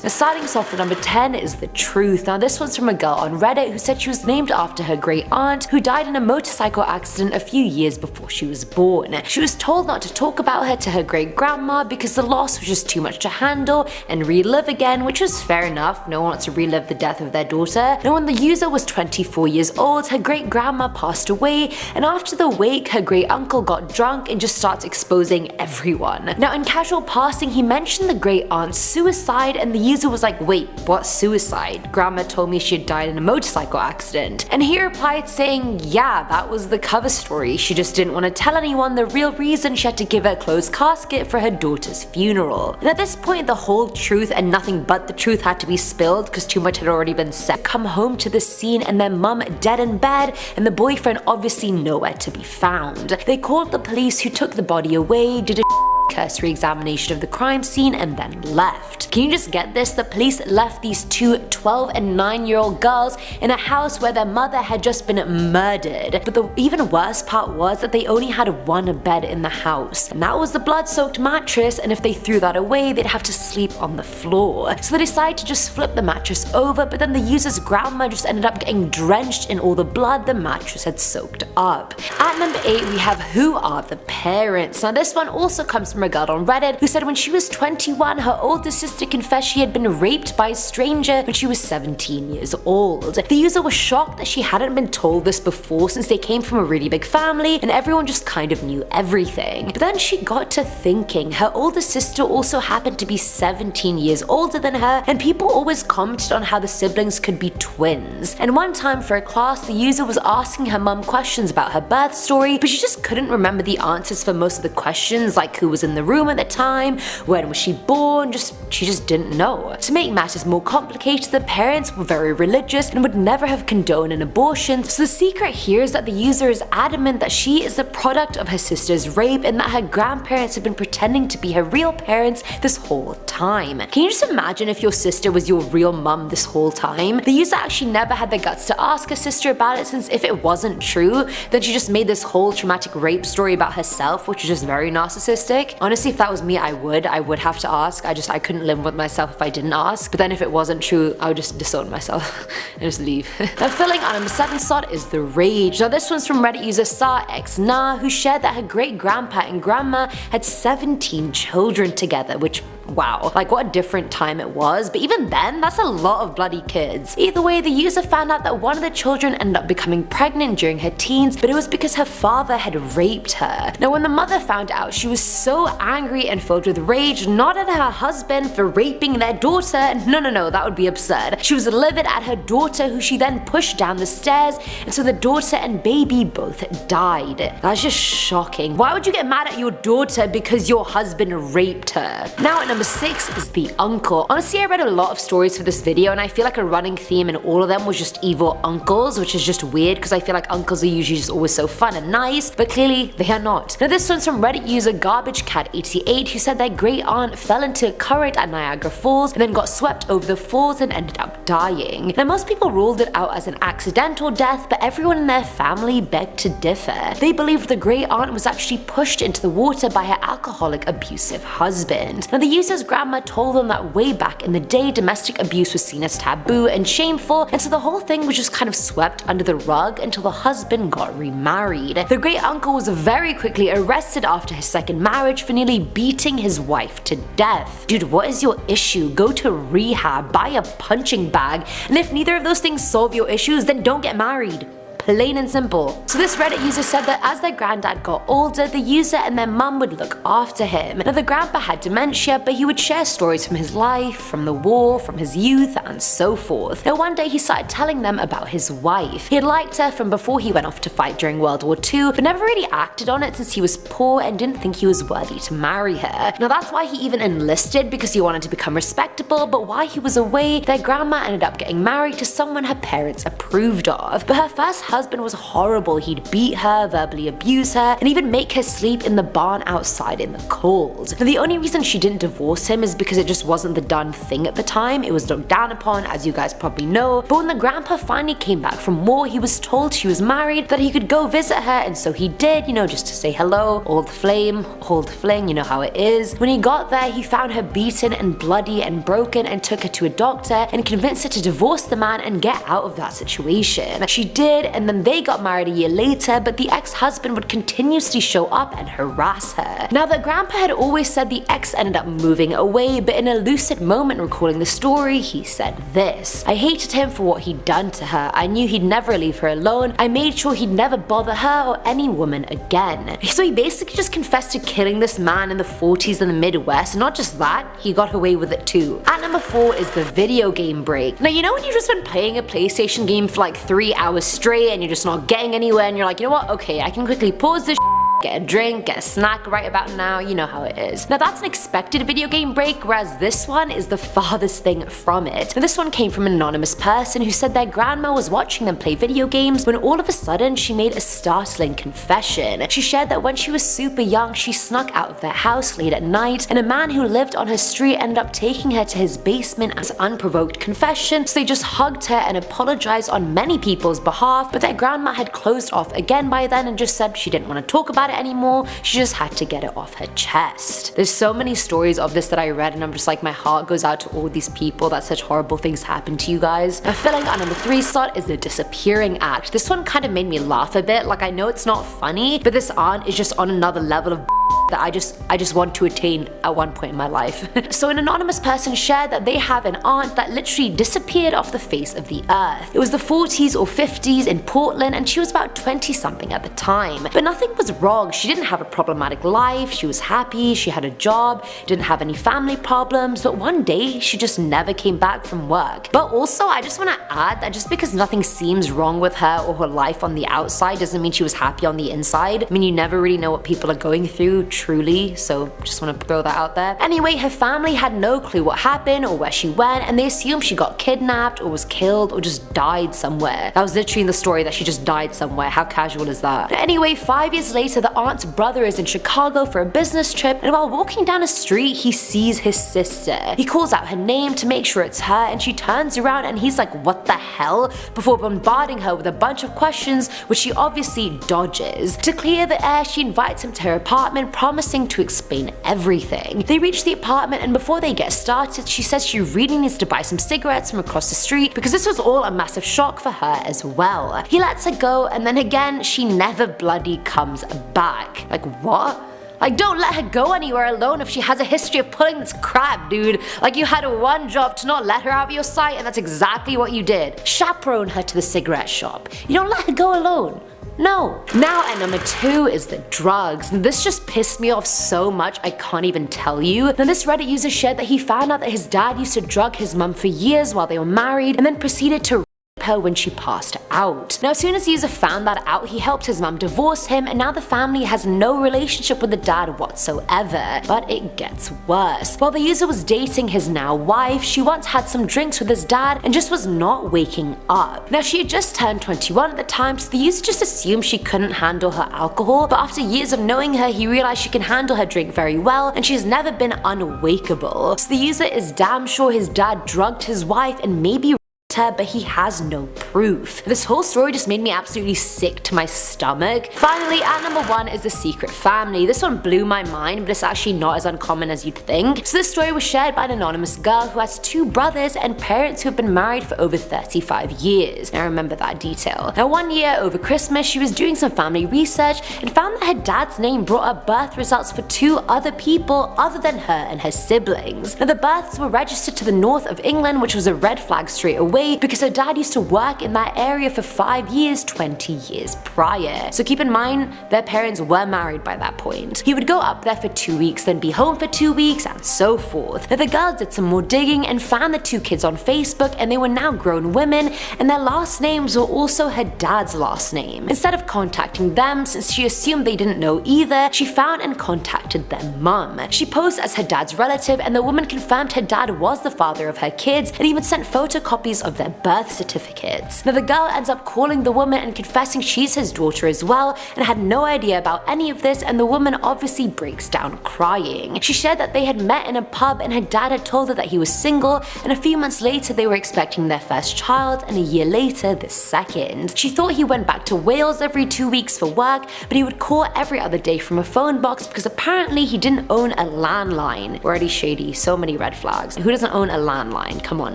Now starting us off with number 10 is the truth. Now this one's from a girl on Reddit who said she was named after her great aunt who died in a motorcycle accident a few years before she was born. She was told not to talk about her to her great grandma because the loss was just too much to handle and relive again, which was fair enough. No one wants to relive the death of their daughter. Now when the user was 24 years old, her great grandma passed away, and after the wake her great uncle got drunk and just starts exposing everyone. Now in casual passing he mentioned the great aunt's suicide, and the user was like, wait, what suicide? Grandma told me she had died in a motorcycle accident. And he replied saying, yeah, that was the cover story. She just didn't want to tell anyone the real reason she had to give a closed casket for her daughter's funeral. And at this point the whole truth and nothing but the truth had to be spilled because too much had already been said. Come home to the scene and their mum dead in bed and the boyfriend obviously nowhere to be found. They called the police who took the body away, did a cursory examination of the crime scene and then left. Can you just get this? The police left these two 12 and 9-year-old girls in a house where their mother had just been murdered. But the even worse part was that they only had one bed in the house, and that was the blood-soaked mattress, and if they threw that away they'd have to sleep on the floor. So they decided to just flip the mattress over, but then the user's grandma just ended up getting drenched in all the blood the mattress had soaked up. At number 8 we have who are the parents. Now this one also comes from a girl on Reddit who said when she was 21 her older sister confessed she had been raped by a stranger when she was 17 years old. The user was shocked that she hadn't been told this before since they came from a really big family and everyone just kind of knew everything. But then she got to thinking her older sister also happened to be 17 years older than her, and people always commented on how the siblings could be twins. And one time for a class the user was asking her mum questions about her birth story, but she just couldn't remember the answers for most of the questions, like who was in the room at the time, when was she born, she just didn't know. To make matters more complicated, the parents were very religious and would never have condoned an abortion, so the secret here is that the user is adamant that she is the product of her sister's rape and that her grandparents have been pretending to be her real parents this whole time. Can you just imagine if your sister was your real mum this whole time? The user actually never had the guts to ask her sister about it, since if it wasn't true then she just made this whole traumatic rape story about herself, which is just very narcissistic. Honestly, if that was me I would have to ask. I couldn't live with myself if I didn't ask, but then if it wasn't true I would just disown myself and just leave. Now filling our number 7 slot is the rage. Now this one's from Reddit user SarXNA who shared that her great grandpa and grandma had 17 children together, which wow, like what a different time it was, but even then that's a lot of bloody kids. Either way, the user found out that one of the children ended up becoming pregnant during her teens, but it was because her father had raped her. Now when the mother found out, she was so angry and filled with rage, not at her husband for raping their daughter, no, that would be absurd. She was livid at her daughter, who she then pushed down the stairs, and so the daughter and baby both died. That's just shocking. Why would you get mad at your daughter because your husband raped her? Now at number 6 is the uncle. Honestly, I read a lot of stories for this video and I feel like a running theme in all of them was just evil uncles, which is just weird because I feel like uncles are usually just always so fun and nice, but clearly they are not. Now this one's from Reddit user GarbageCat88 who said their great aunt fell into a current at Niagara Falls and then got swept over the falls and ended up dying. Now most people ruled it out as an accidental death, but everyone in their family begged to differ. They believed the great aunt was actually pushed into the water by her alcoholic abusive husband. Now the user's grandma told them that way back in the day domestic abuse was seen as taboo and shameful, and so the whole thing was just kind of swept under the rug until the husband got remarried. The great uncle was very quickly arrested after his second marriage for nearly beating his wife to death. Dude, what is your issue? Go to rehab, buy a punching bag, and if neither of those things solve your issues then don't get married. Plain and simple. So this Reddit user said that as their granddad got older, the user and their mum would look after him. Now the grandpa had dementia, but he would share stories from his life, from the war, from his youth, and so forth. Now one day he started telling them about his wife. He had liked her from before he went off to fight during World War II, but never really acted on it since he was poor and didn't think he was worthy to marry her. Now that's why he even enlisted, because he wanted to become respectable, but while he was away, their grandma ended up getting married to someone her parents approved of. But her first husband ex-husband was horrible. He'd beat her, verbally abuse her, and even make her sleep in the barn outside in the cold. Now, the only reason she didn't divorce him is because it just wasn't the done thing at the time. It was looked down upon, as you guys probably know. But when the grandpa finally came back from war, he was told she was married, that he could go visit her, and so he did, you know, just to say hello. Old flame, old fling, you know how it is. When he got there, he found her beaten and bloody and broken and took her to a doctor and convinced her to divorce the man and get out of that situation. She did, and then they got married a year later, but the ex-husband would continuously show up and harass her. Now, the grandpa had always said the ex ended up moving away, but in a lucid moment recalling the story, he said this: "I hated him for what he'd done to her. I knew he'd never leave her alone. I made sure he'd never bother her or any woman again." So he basically just confessed to killing this man in the 40s in the Midwest, and not just that, he got away with it too. At number 4 is the video game break. Now, you know when you've just been playing a PlayStation game for like 3 hours straight and you're just not getting anywhere, and you're like, you know what, okay, I can quickly pause this, get a drink, get a snack right about now, you know how it is. Now, that's an expected video game break, whereas this one is the farthest thing from it. Now, this one came from an anonymous person who said their grandma was watching them play video games when all of a sudden she made a startling confession. She shared that when she was super young, she snuck out of their house late at night, and a man who lived on her street ended up taking her to his basement as unprovoked confession, so they just hugged her and apologized on many people's behalf, but their grandma had closed off again by then and just said she didn't want to talk about it anymore. She just had to get it off her chest. There's so many stories of this that I read, and I'm just like, my heart goes out to all these people that such horrible things happen to you guys. Now, filling our number 3 slot is the disappearing act. This one kind of made me laugh a bit. Like, I know it's not funny, but this aunt is just on another level of that I just want to attain at one point in my life. So an anonymous person shared that they have an aunt that literally disappeared off the face of the earth. It was the 40s or 50s in Portland, and she was about 20 something at the time. But nothing was wrong. She didn't have a problematic life, she was happy, she had a job, didn't have any family problems, but one day she just never came back from work. But also, I just want to add that just because nothing seems wrong with her or her life on the outside doesn't mean she was happy on the inside. I mean, you never really know what people are going through, truly, so just want to throw that out there. Anyway, her family had no clue what happened or where she went, and they assumed she got kidnapped or was killed or just died somewhere. That was literally in the story, that she just died somewhere. How casual is that? Anyway, 5 years later, the aunt's brother is in Chicago for a business trip, and while walking down a street, he sees his sister. He calls out her name to make sure it's her, and she turns around and he's like, "What the hell?" before bombarding her with a bunch of questions, which she obviously dodges. To clear the air, she invites him to her apartment, promising to explain everything. They reach the apartment, and before they get started, she says she really needs to buy some cigarettes from across the street because this was all a massive shock for her as well. He lets her go, and then again, she never bloody comes back. Like, what? Like, don't let her go anywhere alone if she has a history of pulling this crap, dude. Like, you had one job to not let her out of your sight, and that's exactly what you did. Chaperone her to the cigarette shop. You don't let her go alone. No. Now at number 2 is the drugs. This just pissed me off so much I can't even tell you. Now, this Reddit user shared that he found out that his dad used to drug his mum for years while they were married, and then proceeded to her when she passed out. Now, as soon as the user found that out, he helped his mum divorce him, and now the family has no relationship with the dad whatsoever. But it gets worse. While the user was dating his now wife, she once had some drinks with his dad and just was not waking up. Now, she had just turned 21 at the time, so the user just assumed she couldn't handle her alcohol, but after years of knowing her, he realized she can handle her drink very well, and she's never been unwakeable. So the user is damn sure his dad drugged his wife and maybe her, but he has no proof. This whole story just made me absolutely sick to my stomach. Finally, at number 1 is the secret family. This one blew my mind, but it's actually not as uncommon as you'd think. So this story was shared by an anonymous girl who has 2 brothers and parents who have been married for over 35 years. Now, remember that detail. Now, one year over Christmas, she was doing some family research and found that her dad's name brought up birth results for 2 other people other than her and her siblings. Now, the births were registered to the north of England, which was a red flag straight away because her dad used to work in that area for 5 years 20 years prior. So keep in mind, their parents were married by that point. He would go up there for 2 weeks, then be home for 2 weeks, and so forth. Now, the girls did some more digging and found the 2 kids on Facebook, and they were now grown women, and their last names were also her dad's last name. Instead of contacting them, since she assumed they didn't know either, she found and contacted their mum. She posed as her dad's relative, and the woman confirmed her dad was the father of her kids and even sent photocopies of their birth certificates. Now the girl ends up calling the woman and confessing she's his daughter as well and had no idea about any of this, and the woman obviously breaks down crying. She shared that they had met in a pub and her dad had told her that he was single, and a few months later they were expecting their first child, and a year later the second. She thought he went back to Wales every 2 weeks for work, but he would call every other day from a phone box because apparently he didn't own a landline. Already shady, so many red flags. Who doesn't own a landline? Come on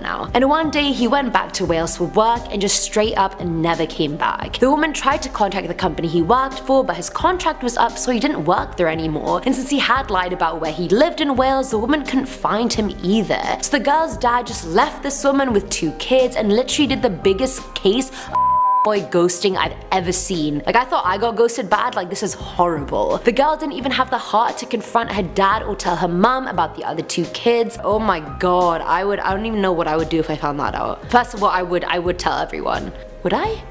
now. And one day he went back to Wales for work and just straight up never came back. The woman tried to contact the company he worked for, but his contract was up, so he didn't work there anymore. And since he had lied about where he lived in Wales, the woman couldn't find him either. So the girl's dad just left this woman with 2 kids and literally did the biggest case of boy ghosting I've ever seen. Like, I thought I got ghosted bad, like this is horrible. The girl didn't even have the heart to confront her dad or tell her mom about the other 2 kids. Oh my god, I don't even know what I would do if I found that out. First of all, I would tell everyone. Would I?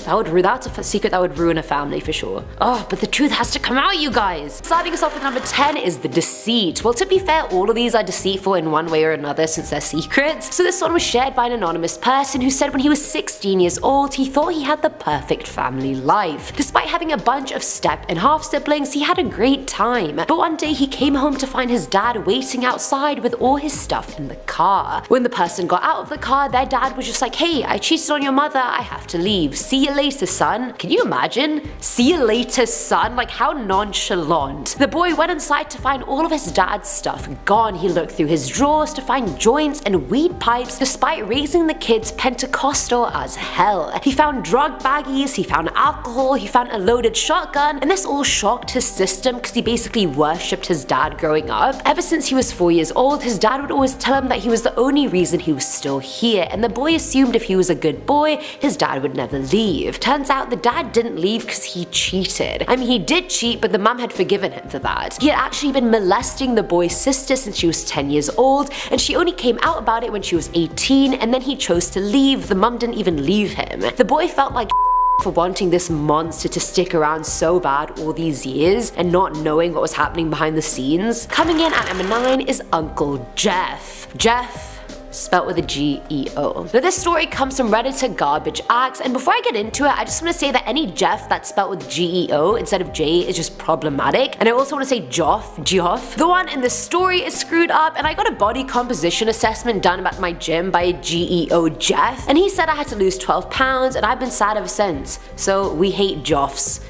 That's a secret that would ruin a family for sure. Oh, but the truth has to come out, you guys. Starting us off with number 10 is the deceit. Well, to be fair, all of these are deceitful in one way or another since they're secrets. So this one was shared by an anonymous person who said when he was 16 years old, he thought he had the perfect family life. Despite having a bunch of step and half siblings, he had a great time. But one day he came home to find his dad waiting outside with all his stuff in the car. When the person got out of the car, their dad was just like, "Hey, I cheated on your mother, I have to leave. See you later, son." Can you imagine? See you later, son? Like, how nonchalant. The boy went inside to find all of his dad's stuff gone. He looked through his drawers to find joints and weed pipes, despite raising the kids Pentecostal as hell. He found drug baggies, he found alcohol, he found a loaded shotgun, and this all shocked his system because he basically worshipped his dad growing up. Ever since he was 4 years old, his dad would always tell him that he was the only reason he was still here, and the boy assumed if he was a good boy, his dad would never leave. Turns out the dad didn't leave because he cheated. I mean, he did cheat, but the mum had forgiven him for that. He had actually been molesting the boy's sister since she was 10 years old, and she only came out about it when she was 18, and then he chose to leave. The mum didn't even leave him. The boy felt like for wanting this monster to stick around so bad all these years and not knowing what was happening behind the scenes. Coming in at number 9 is Uncle Jeff. Jeff, spelt with a G-E-O. Now this story comes from Redditor Garbage Axe, and before I get into it, I just want to say that any Jeff that's spelt with G-E-O instead of J is just problematic. And I also want to say Geoff. The one in the story is screwed up, and I got a body composition assessment done at my gym by a G-E-O Jeff, and he said I had to lose 12 pounds, and I've been sad ever since. So we hate Geoffs.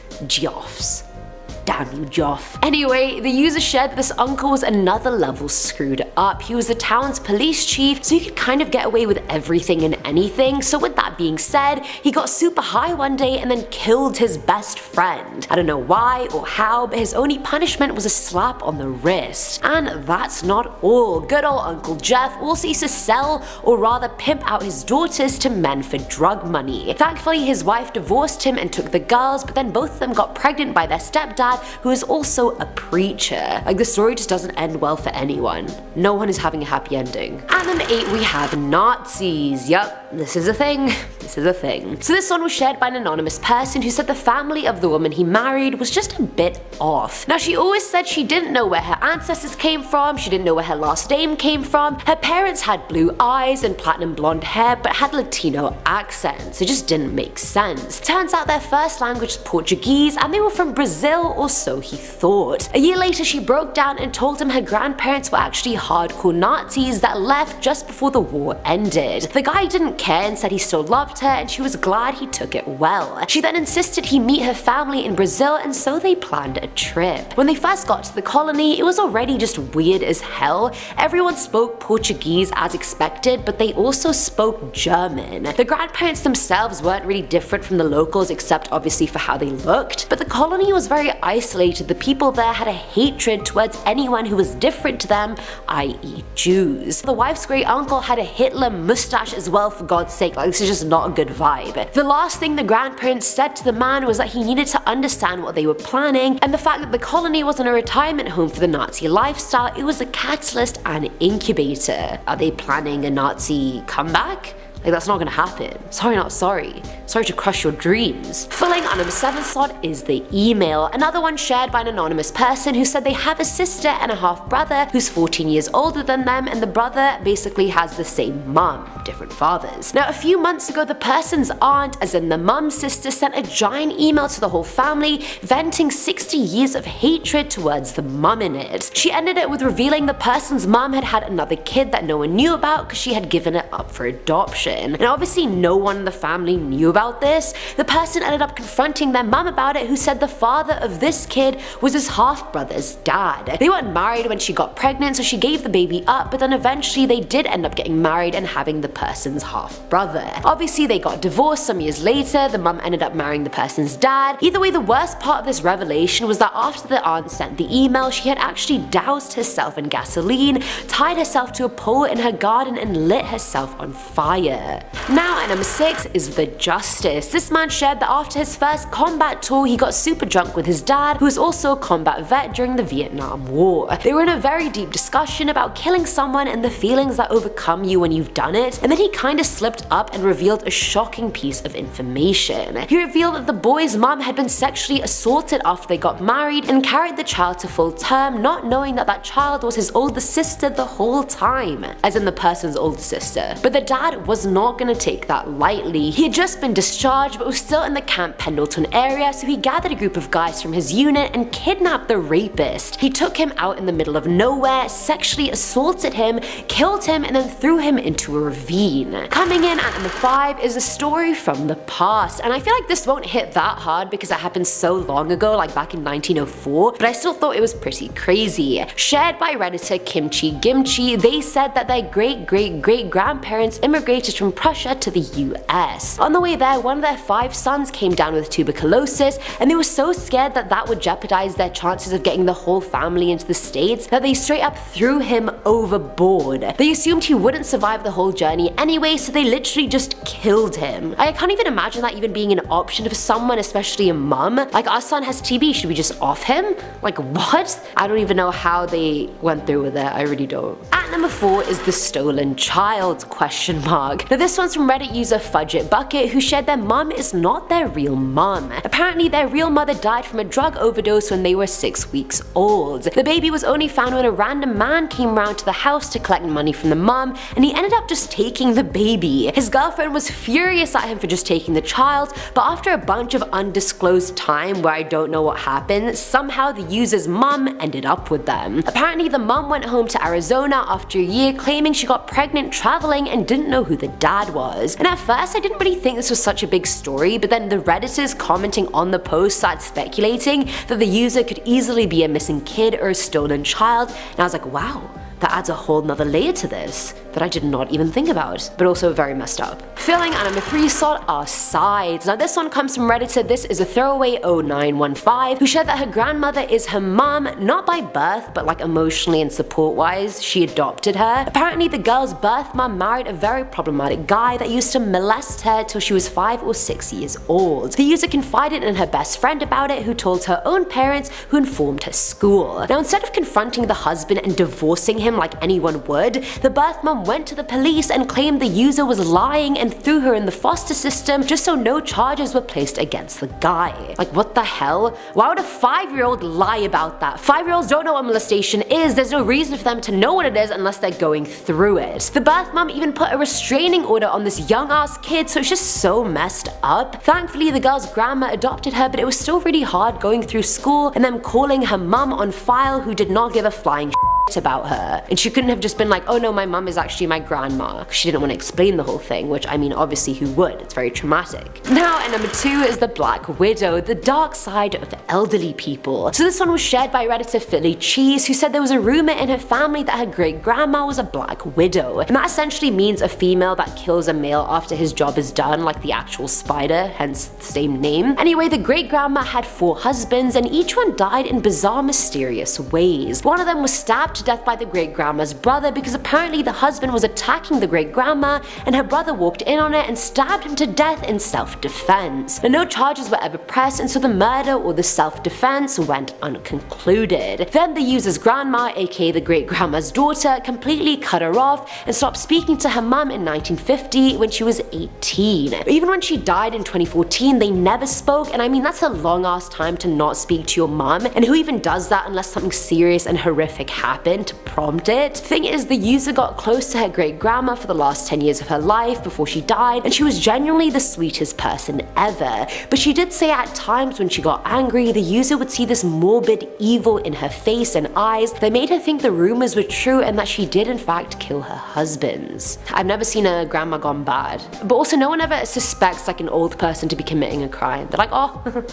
Damn you, Geoff. Anyway, the user shared that this uncle was another level screwed up. He was the town's police chief, so he could kind of get away with everything and anything. So with that being said, he got super high one day and then killed his best friend. I don't know why or how, but his only punishment was a slap on the wrist. And that's not all. Good old Uncle Jeff also used to sell, or rather pimp out his daughters to men for drug money. Thankfully, his wife divorced him and took the girls, but then both of them got pregnant by their stepdad, who is also a preacher. Like, the story just doesn't end well for anyone. No one is having a happy ending. At number 8 we have Nazis. Yup, this is a thing. So this one was shared by an anonymous person who said the family of the woman he married was just a bit off. Now, she always said she didn't know where her ancestors came from, she didn't know where her last name came from, her parents had blue eyes and platinum blonde hair but had Latino accents. It just didn't make sense. Turns out their first language is Portuguese and they were from Brazil, or so he thought. A year later she broke down and told him her grandparents were actually hardcore Nazis that left just before the war ended. The guy didn't care and said he still loved her and she was glad he took it well. She then insisted he meet her family in Brazil, and so they planned a trip. When they first got to the colony, it was already just weird as hell. Everyone spoke Portuguese as expected, but they also spoke German. The grandparents themselves weren't really different from the locals except obviously for how they looked, but the colony was very isolated. The people there had a hatred towards anyone who was different to them, i.e. Jews. The wife's great uncle had a Hitler mustache as well, for God's sake. Like, this is just not a good vibe. The last thing the grandparents said to the man was that he needed to understand what they were planning, and the fact that the colony wasn't a retirement home for the Nazi lifestyle, it was a catalyst and incubator. Are they planning a Nazi comeback? Like, that's not gonna happen. Sorry, not sorry. Sorry to crush your dreams. Filling our number 7 slot is the email, another one shared by an anonymous person who said they have a sister and a half brother who's 14 years older than them, and the brother basically has the same mum, different fathers. Now, a few months ago, the person's aunt, as in the mum's sister, sent a giant email to the whole family, venting 60 years of hatred towards the mum in it. She ended it with revealing the person's mum had had another kid that no one knew about because she had given it up for adoption. And obviously no one in the family knew about this. The person ended up confronting their mum about it, who said the father of this kid was his half-brother's dad. They weren't married when she got pregnant, so she gave the baby up, but then eventually they did end up getting married and having the person's half-brother. Obviously they got divorced some years later, the mum ended up marrying the person's dad. Either way, the worst part of this revelation was that after the aunt sent the email, she had actually doused herself in gasoline, tied herself to a pole in her garden, and lit herself on fire. Now at number 6 is the Justice. This man shared that after his first combat tour, he got super drunk with his dad, who was also a combat vet during the Vietnam War. They were in a very deep discussion about killing someone and the feelings that overcome you when you've done it, and then he kinda slipped up and revealed a shocking piece of information. He revealed that the boy's mom had been sexually assaulted after they got married and carried the child to full term, not knowing that that child was his older sister the whole time, as in the person's older sister. But the dad was not gonna take that lightly. He had just been discharged but was still in the Camp Pendleton area, so he gathered a group of guys from his unit and kidnapped the rapist. He took him out in the middle of nowhere, sexually assaulted him, killed him, and then threw him into a ravine. Coming in at number 5 is a story from the past, and I feel like this won't hit that hard because it happened so long ago, like back in 1904, but I still thought it was pretty crazy. Shared by Redditor Kimchi Gimchi, they said that their great-great-great-grandparents immigrated from Prussia to the US. On the way there, one of their 5 sons came down with tuberculosis, and they were so scared that that would jeopardize their chances of getting the whole family into the States that they straight up threw him overboard. They assumed he wouldn't survive the whole journey anyway, so they literally just killed him. I can't even imagine that even being an option for someone, especially a mum. Like, our son has TB, should we just off him? Like, what? I don't even know how they went through with it, I really don't. At number 4 is the stolen child, ? Now this one's from Reddit user Fudget Bucket, who shared their mum is not their real mum. Apparently their real mother died from a drug overdose when they were 6 weeks old. The baby was only found when a random man came round to the house to collect money from the mum, and he ended up just taking the baby. His girlfriend was furious at him for just taking the child, but after a bunch of undisclosed time where I don't know what happened, somehow the user's mum ended up with them. Apparently the mum went home to Arizona after a year, claiming she got pregnant traveling and didn't know who the dad was. And at first I didn't really think this was such a big story, but then the Redditors commenting on the post started speculating that the user could easily be a missing kid or a stolen child, and I was like, wow, that adds a whole nother layer to this that I did not even think about, but also very messed up. Filling our number 3 slot are sides. Now this one comes from Redditor, this is a throwaway 0915, who shared that her grandmother is her mom, not by birth, but like emotionally and support wise, she adopted her. Apparently the girl's birth mom married a very problematic guy that used to molest her till she was 5 or 6 years old. The user confided in her best friend about it, who told her own parents, who informed her school. Now instead of confronting the husband and divorcing him like anyone would, the birth mom went to the police and claimed the user was lying and threw her in the foster system just so no charges were placed against the guy. Like, what the hell? Why would a 5-year-old lie about that? 5-year-olds don't know what molestation is, there's no reason for them to know what it is unless they're going through it. The birth mom even put a restraining order on this young ass kid, so it's just so messed up. Thankfully the girl's grandma adopted her, but it was still really hard going through school and them calling her mum on file, who did not give a flying about her. And she couldn't have just been like, oh no, my mum is actually my grandma. She didn't want to explain the whole thing, which I mean obviously who would, it's very traumatic. Now at number 2 is the Black Widow, the dark side of elderly people. So this one was shared by Redditor Philly Cheese, who said there was a rumor in her family that her great grandma was a Black Widow, and that essentially means a female that kills a male after his job is done, like the actual spider, hence the same name. Anyway, the great grandma had 4 husbands and each one died in bizarre mysterious ways. One of them was stabbed to death by the great grandma's brother because apparently the husband husband was attacking the great-grandma and her brother walked in on it and stabbed him to death in self-defense. No charges were ever pressed, and so the murder or the self-defense went unconcluded. Then the user's grandma, aka the great-grandma's daughter, completely cut her off and stopped speaking to her mum in 1950 when she was 18. Even when she died in 2014, they never spoke, and I mean that's a long ass time to not speak to your mum, and who even does that unless something serious and horrific happened to prompt it? Thing is, the user got close to her great-grandma for the last 10 years of her life before she died, and she was genuinely the sweetest person ever. But she did say at times when she got angry, the user would see this morbid evil in her face and eyes that made her think the rumors were true and that she did in fact kill her husbands. I've never seen a grandma gone bad. But also no one ever suspects like an old person to be committing a crime. They're like, oh,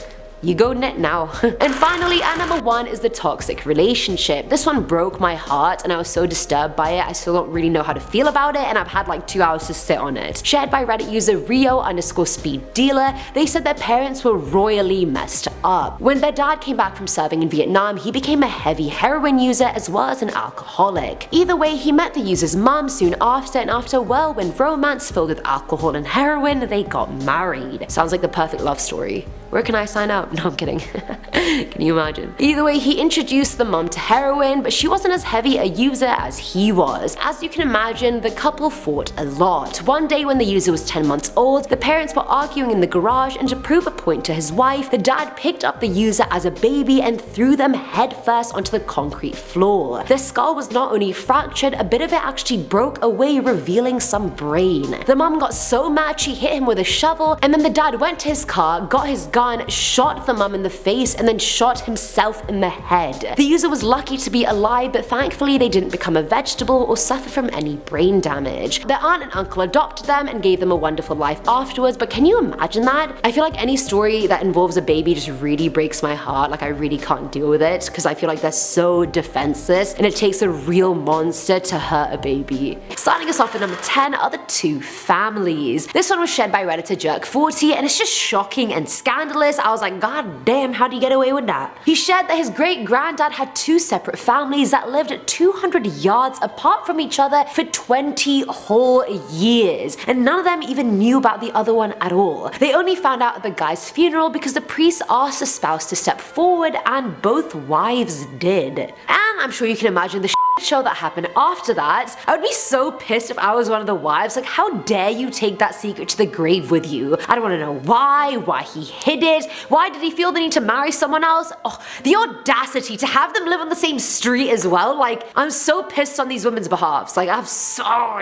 you go net now. And finally, at number 1 is the toxic relationship. This one broke my heart and I was so disturbed by it, I still don't really know how to feel about it, and I've had like 2 hours to sit on it. Shared by Reddit user Rio_speed_dealer, they said their parents were royally messed up. When their dad came back from serving in Vietnam, he became a heavy heroin user as well as an alcoholic. Either way, he met the user's mom soon after, and after a whirlwind romance filled with alcohol and heroin, they got married. Sounds like the perfect love story. Where can I sign up? No, I'm kidding. Can you imagine? Either way, he introduced the mom to heroin, but she wasn't as heavy a user as he was. As you can imagine, the couple fought a lot. One day when the user was 10 months old, the parents were arguing in the garage, and to prove a point to his wife, the dad picked up the user as a baby and threw them headfirst onto the concrete floor. Their skull was not only fractured, a bit of it actually broke away, revealing some brain. The mom got so mad she hit him with a shovel, and then the dad went to his car, got his gun, shot the mum in the face, and then shot himself in the head. The user was lucky to be alive, but thankfully they didn't become a vegetable or suffer from any brain damage. Their aunt and uncle adopted them and gave them a wonderful life afterwards, but can you imagine that? I feel like any story that involves a baby just really breaks my heart. Like I really can't deal with it because I feel like they're so defenseless and it takes a real monster to hurt a baby. Starting us off at number 10 are the 2 families. This one was shared by Redditor Jerk40 and it's just shocking and scandalous. I was like, god damn, how do you get away with that? He shared that his great-granddad had 2 separate families that lived 200 yards apart from each other for 20 whole years, and none of them even knew about the other one at all. They only found out at the guy's funeral because the priest asked the spouse to step forward, and both wives did. And I'm sure you can imagine the show that happened after that. I would be so pissed if I was one of the wives. Like, how dare you take that secret to the grave with you? I don't want to know why he hid it, why did he feel the need to marry someone else? Oh, the audacity to have them live on the same street as well. Like, I'm so pissed on these women's behalves. Like, I'm so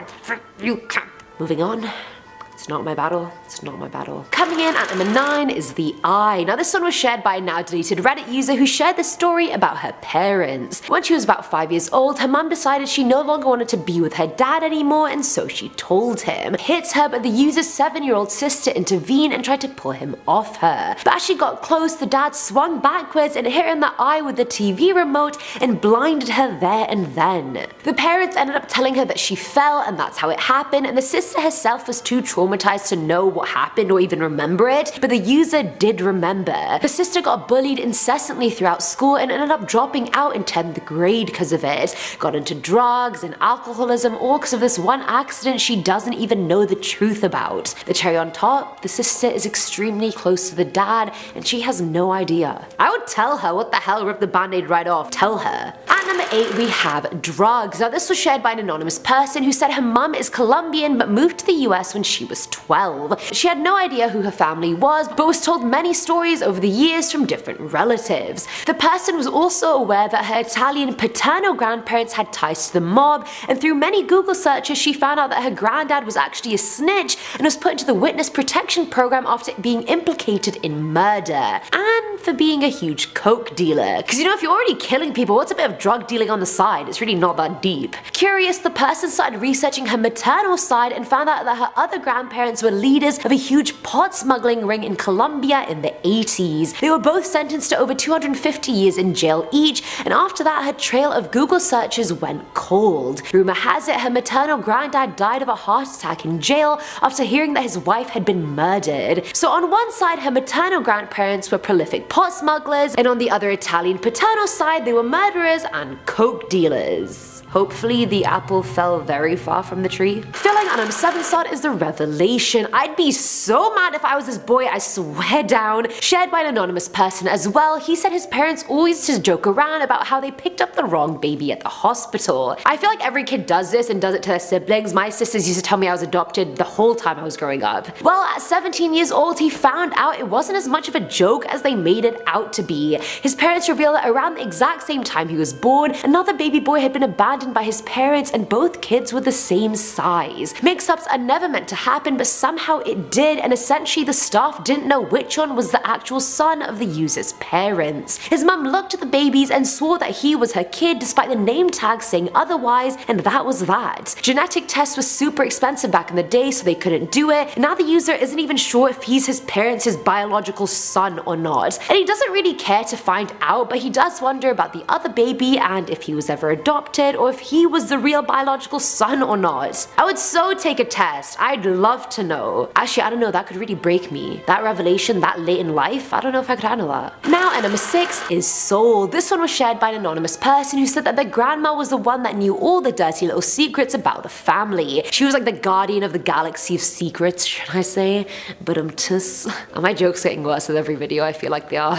you can't. Moving on. It's not my battle. It's not my battle. Coming in at number 9 is the Eye. Now this one was shared by a now deleted Reddit user who shared the story about her parents. When she was about 5 years old, her mum decided she no longer wanted to be with her dad anymore, and so she told him. Hit her, but the user's 7-year-old sister intervened and tried to pull him off her. But as she got close, the dad swung backwards and hit her in the eye with the TV remote and blinded her there and then. The parents ended up telling her that she fell and that's how it happened, and the sister herself was too traumatized to know what happened or even remember it, but the user did remember. The sister got bullied incessantly throughout school and ended up dropping out in 10th grade because of it. Got into drugs and alcoholism all because of this one accident she doesn't even know the truth about. The cherry on top, the sister is extremely close to the dad and she has no idea. I would tell her, what the hell, rip the band-aid right off, tell her. At number 8 we have drugs. Now this was shared by an anonymous person who said her mum is Colombian but moved to the US when she was 12. She had no idea who her family was, but was told many stories over the years from different relatives. The person was also aware that her Italian paternal grandparents had ties to the mob, and through many Google searches she found out that her granddad was actually a snitch and was put into the witness protection program after being implicated in murder, and for being a huge coke dealer. Because you know, if you're already killing people, what's a bit of drug dealing on the side? It's really not that deep. Curious, the person started researching her maternal side and found out that her other grandparents were leaders of a huge pot smuggling ring in Colombia in the 80s. They were both sentenced to over 250 years in jail each, and after that her trail of Google searches went cold. Rumor has it her maternal granddad died of a heart attack in jail after hearing that his wife had been murdered. So on one side her maternal grandparents were prolific pot smugglers, and on the other Italian paternal side they were murderers and coke dealers. Hopefully the apple fell very far from the tree. Filling our number 7 slot is the revelation. I'd be so mad if I was this boy, I swear down. Shared by an anonymous person as well. He said his parents always just joke around about how they picked up the wrong baby at the hospital. I feel like every kid does this and does it to their siblings. My sisters used to tell me I was adopted the whole time I was growing up. Well, at 17 years old, he found out it wasn't as much of a joke as they made it out to be. His parents revealed that around the exact same time he was born, another baby boy had been abandoned by his parents and both kids were the same size. Mix-ups are never meant to happen, but somehow it did, and essentially the staff didn't know which one was the actual son of the user's parents. His mum looked at the babies and swore that he was her kid despite the name tag saying otherwise, and that was that. Genetic tests were super expensive back in the day, so they couldn't do it, and now the user isn't even sure if he's his parents' biological son or not. And he doesn't really care to find out, but he does wonder about the other baby and if he was ever adopted or if he was the real biological son or not. I would so take a test. I'd love to know. Actually, I don't know, that could really break me. That revelation that late in life, I don't know if I could handle that. Now at number 6 is Soul. This one was shared by an anonymous person who said that their grandma was the one that knew all the dirty little secrets about the family. She was like the guardian of the galaxy of secrets, should I say? But tuss. Are my jokes getting worse with every video? I feel like they are.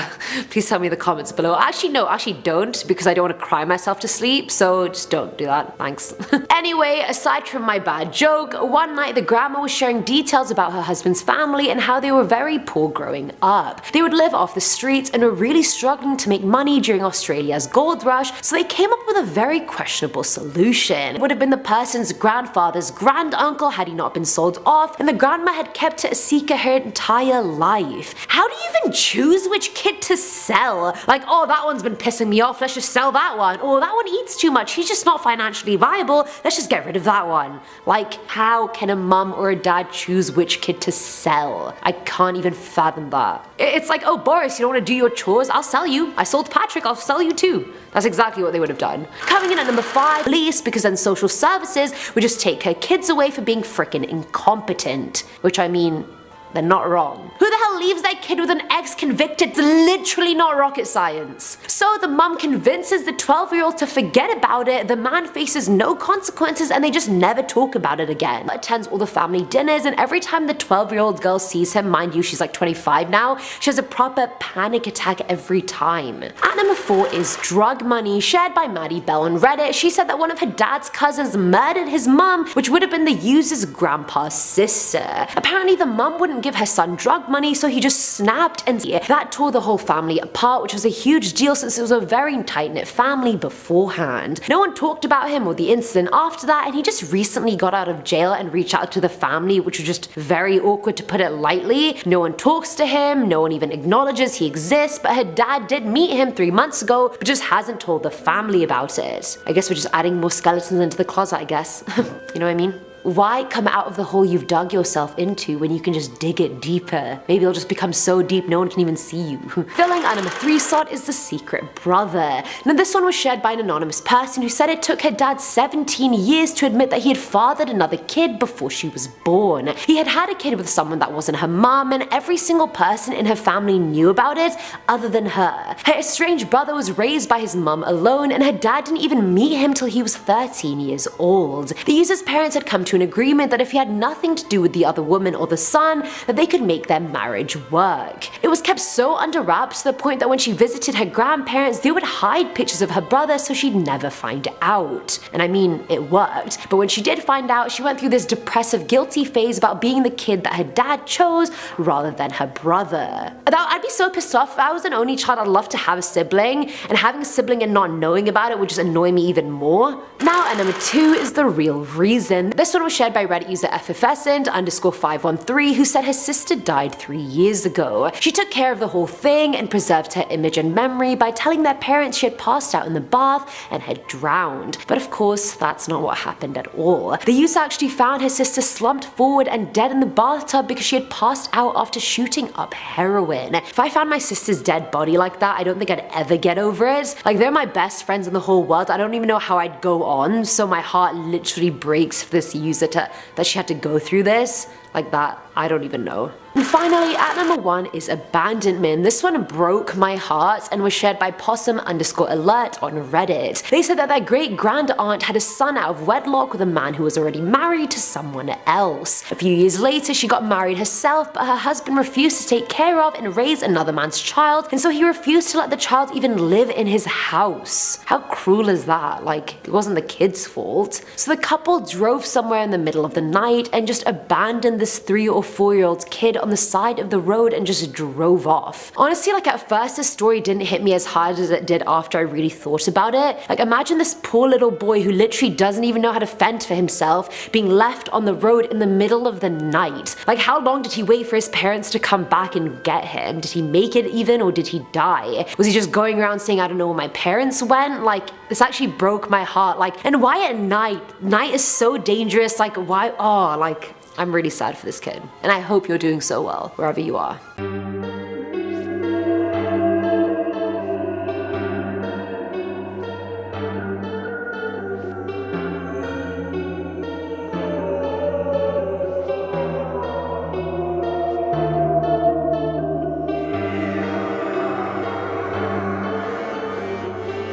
Please tell me in the comments below. Actually no, actually don't, because I don't want to cry myself to sleep, so just don't do that, thanks. Anyway, aside from my bad joke, one night the grandma was sharing details about her husband's family and how they were very poor growing up. They would live off the streets and were really struggling to make money during Australia's gold rush, so they came up with a very questionable solution. It would have been the person's grandfather's granduncle had he not been sold off, and the grandma had kept it a secret her entire life. How do you even choose which kid to sell? Like, oh, that one's been pissing me off, let's just sell that one. Or that one eats too much, he's just not financially viable, let's just get rid of that one. Like, how can a mum or a dad choose which kid to sell? I can't even fathom that. It's like, oh Boris, you don't want to do your chores? I'll sell you. I sold Patrick, I'll sell you too. That's exactly what they would have done. Coming in at number 5, police, because then social services would just take her kids away for being frickin' incompetent. Which I mean, they're not wrong. Who the hell leaves their kid with an ex-convicted? It's literally not rocket science. So the mum convinces the 12-year-old to forget about it, the man faces no consequences, and they just never talk about it again. Attends all the family dinners, and every time the 12-year-old girl sees him, mind you she's like 25 now, she has a proper panic attack every time. At number 4 is drug money, shared by Maddie Bell on Reddit. She said that one of her dad's cousins murdered his mum, which would have been the user's grandpa's sister. Apparently the mum wouldn't give her son drug money, so he just snapped, and that tore the whole family apart, which was a huge deal since it was a very tight-knit family beforehand. No one talked about him or the incident after that, and he just recently got out of jail and reached out to the family, which was just very awkward to put it lightly. No one talks to him, no one even acknowledges he exists, but her dad did meet him 3 months ago, but just hasn't told the family about it. I guess we're just adding more skeletons into the closet, I guess. You know what I mean? Why come out of the hole you've dug yourself into when you can just dig it deeper? Maybe it'll just become so deep no one can even see you. Filling our number 3 slot is the secret brother. Now this one was shared by an anonymous person who said it took her dad 17 years to admit that he had fathered another kid before she was born. He had had a kid with someone that wasn't her mom, and every single person in her family knew about it other than her. Her estranged brother was raised by his mom alone, and her dad didn't even meet him till he was 13 years old. The user's parents had come to an agreement that if he had nothing to do with the other woman or the son, that they could make their marriage work. It was kept so under wraps to the point that when she visited her grandparents, they would hide pictures of her brother so she'd never find out. And I mean, it worked, but when she did find out, she went through this depressive, guilty phase about being the kid that her dad chose rather than her brother. I'd be so pissed off. If I was an only child, I'd love to have a sibling, and having a sibling and not knowing about it would just annoy me even more. Now at number 2 is the real reason. This one was shared by Reddit user FFSend_513, who said her sister died 3 years ago. She took care of the whole thing and preserved her image and memory by telling their parents she had passed out in the bath and had drowned. But of course, that's not what happened at all. The user actually found her sister slumped forward and dead in the bathtub because she had passed out after shooting up heroin. If I found my sister's dead body like that, I don't think I'd ever get over it. Like, they're my best friends in the whole world. I don't even know how I'd go on, so my heart literally breaks for this user that she had to go through this. like that? I don't even know. And finally, at number 1 is abandonment. This one broke my heart and was shared by possum_alert on Reddit. They said that their great-grand-aunt had a son out of wedlock with a man who was already married to someone else. A few years later, she got married herself, but her husband refused to take care of and raise another man's child, and so he refused to let the child even live in his house. How cruel is that? Like, it wasn't the kid's fault. So the couple drove somewhere in the middle of the night and just abandoned this 3 or 4-year-old kid on the side of the road and just drove off. Honestly, like at first the story didn't hit me as hard as it did after I really thought about it. Like imagine this poor little boy who literally doesn't even know how to fend for himself being left on the road in the middle of the night. Like how long did he wait for his parents to come back and get him? Did he make it even, or did he die? Was he just going around saying, I don't know where my parents went? Like this actually broke my heart. Like, and why at night? Night is so dangerous. Like why? Oh, like I'm really sad for this kid, and I hope you're doing so well wherever you are.